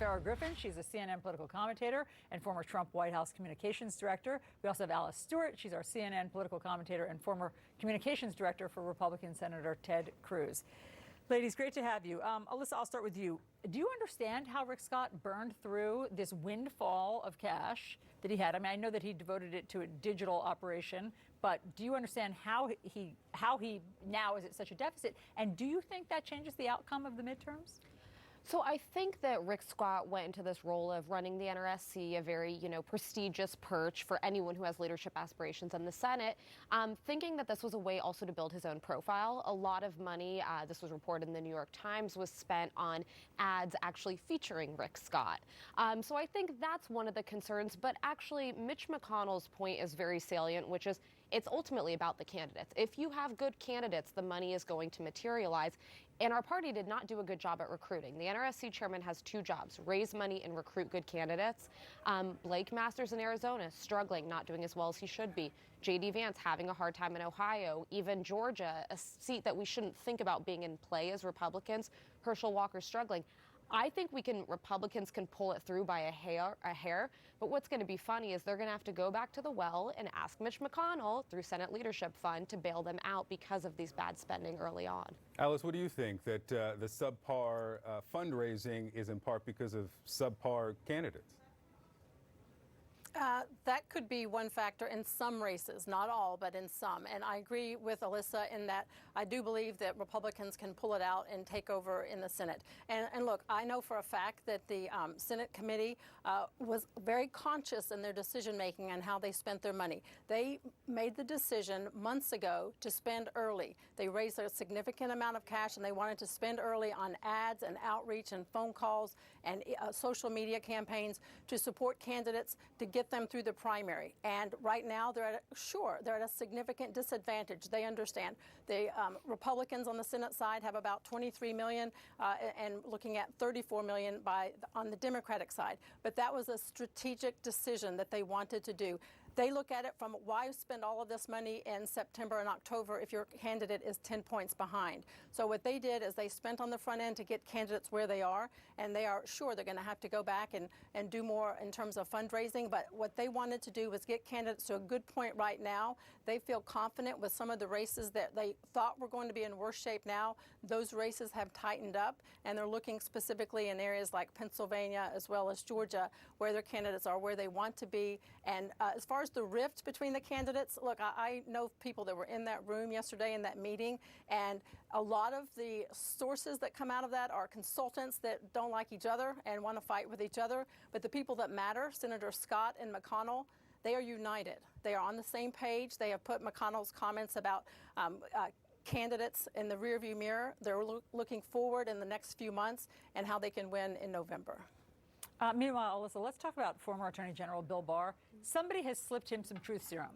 Farah Griffin. She's a CNN political commentator and former Trump White House communications director. We also have Stewart. She's our CNN political commentator and former communications director for Republican Senator Ted Cruz. Ladies, great to have you. Alyssa, I'll start with you. Do you understand how Rick Scott burned through this windfall of cash that he had? I mean, I know that he devoted it to a digital operation, but do you understand how he now is at such a deficit? And do you think that changes the outcome of the midterms? So I think that Rick Scott went into this role of running the NRSC, a very, prestigious perch for anyone who has leadership aspirations in the Senate, thinking that this was a way also to build his own profile. A lot of money, this was reported in the New York Times, was spent on ads actually featuring Rick Scott. So I think that's one of the concerns. But actually, Mitch McConnell's point is very salient, which is it's ultimately about the candidates. If you have good candidates, the money is going to materialize. And our party did not do a good job at recruiting. The NRSC chairman has two jobs: raise money and recruit good candidates. Blake Masters in Arizona, struggling, not doing as well as he should be. J.D. Vance having a hard time in Ohio. Even Georgia, a seat that we shouldn't think about being in play as Republicans. Herschel Walker struggling. I think Republicans can pull it through by a hair. But what's going to be funny is they're going to have to go back to the well and ask Mitch McConnell through Senate Leadership Fund to bail them out because of these bad spending early on. Alice, what do you think that the subpar fundraising is in part because of subpar candidates? That could be one factor in some races, not all, but in some. And I agree with Alyssa in that I do believe that Republicans can pull it out and take over in the Senate. And look, I know for a fact that the Senate committee was very conscious in their decision making on how they spent their money. They made the decision months ago to spend early. They raised a significant amount of cash and they wanted to spend early on ads and outreach and phone calls and social media campaigns to support candidates to get them through the primary. And right now they're at a significant disadvantage. They understand. The Republicans on the Senate side have about 23 million and looking at 34 million on the Democratic side. But that was a strategic decision that they wanted to do. They look at it from why spend all of this money in September and October if your candidate is 10 points behind. So what they did is they spent on the front end to get candidates where they are, and they are sure they're going to have to go back and do more in terms of fundraising. But what they wanted to do was get candidates to a good point right now. They feel confident with some of the races that they thought were going to be in worse shape now. Those races have tightened up, and they're looking specifically in areas like Pennsylvania as well as Georgia where their candidates are where they want to be. And as far as the rift between the candidates, look, I know people that were in that room yesterday in that meeting, and a lot of the sources that come out of that are consultants that don't like each other and want to fight with each other. But the people that matter, Senator Scott and McConnell, they are united. They are on the same page. They have put McConnell's comments about candidates in the rearview mirror. They're looking forward in the next few months and how they can win in November. Meanwhile, Alyssa, let's talk about former Attorney General Bill Barr. Somebody has slipped him some truth serum.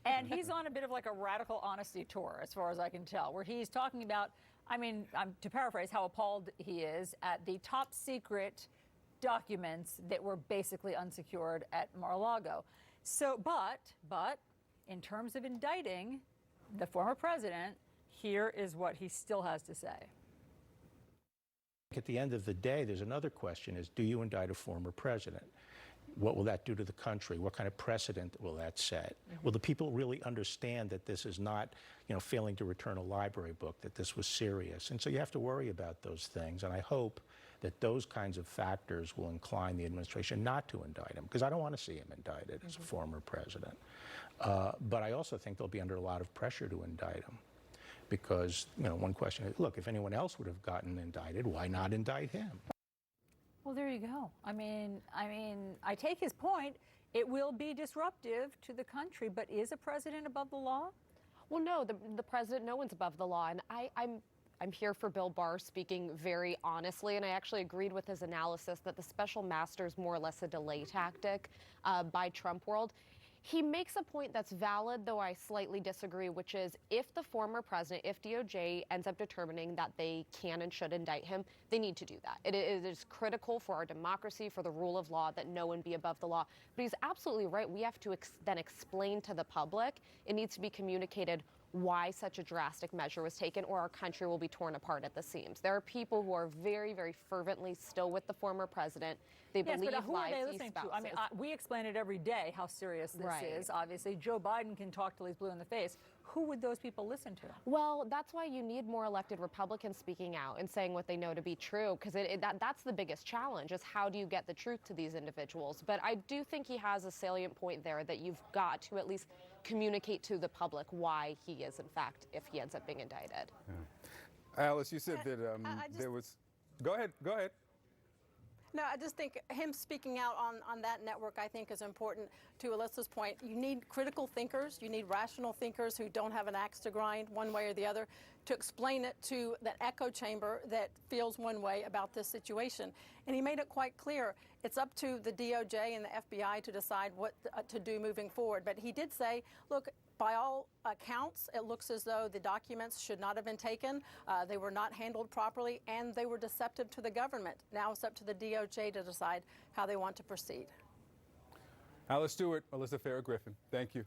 And he's on a bit of like a radical honesty tour, as far as I can tell, where he's talking about, to paraphrase, how appalled he is at the top secret documents that were basically unsecured at Mar-a-Lago. So, but in terms of indicting the former president, here is what he still has to say. At the end of the day, there's another question is, do you indict a former president? What will that do to the country? What kind of precedent will that set? Mm-hmm. Will the people really understand that this is not, failing to return a library book, that this was serious? And so you have to worry about those things. And I hope that those kinds of factors will incline the administration not to indict him, because I don't want to see him indicted as a former president. But I also think they'll be under a lot of pressure to indict him. Because, one question is, look, if anyone else would have gotten indicted, why not indict him? Well, there you go. I take his point. It will be disruptive to the country, but is a president above the law? Well, no, the president, no one's above the law. And I'm here for Bill Barr, speaking very honestly, and I actually agreed with his analysis that the special master is more or less a delay tactic by Trump world. He makes a point that's valid, though I slightly disagree, which is if the former president, if DOJ ends up determining that they can and should indict him, they need to do that. It is critical for our democracy, for the rule of law, that no one be above the law. But he's absolutely right. We have to then explain to the public. It needs to be communicated why such a drastic measure was taken, or our country will be torn apart at the seams. There are people who are very, very fervently still with the former president. They Yes, believe but who are they lives he listening to? spouses. I mean, we explain it every day how serious this Right. is. Obviously, Joe Biden can talk till he's blue in the face. Who would those people listen to? Well, that's why you need more elected Republicans speaking out and saying what they know to be true, because that's the biggest challenge, is how do you get the truth to these individuals? But I do think he has a salient point there that you've got to at least communicate to the public why he is, in fact, if he ends up being indicted. Alice, you said that there was. Go ahead. Go ahead. No, I just think him speaking out on that network, I think, is important. To Alyssa's point, you need critical thinkers, you need rational thinkers who don't have an axe to grind one way or the other to explain it to that echo chamber that feels one way about this situation. And he made it quite clear it's up to the DOJ and the FBI to decide what to do moving forward. But he did say, look, by all accounts, it looks as though the documents should not have been taken. They were not handled properly, and they were deceptive to the government. Now it's up to the DOJ to decide how they want to proceed. Alice Stewart, Alyssa Farah Griffin, thank you.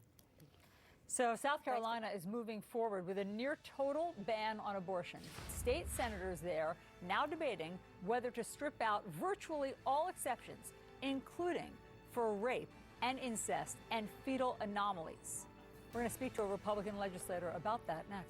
So South Carolina is moving forward with a near total ban on abortion. State senators there now debating whether to strip out virtually all exceptions, including for rape and incest and fetal anomalies. We're going to speak to a Republican legislator about that next.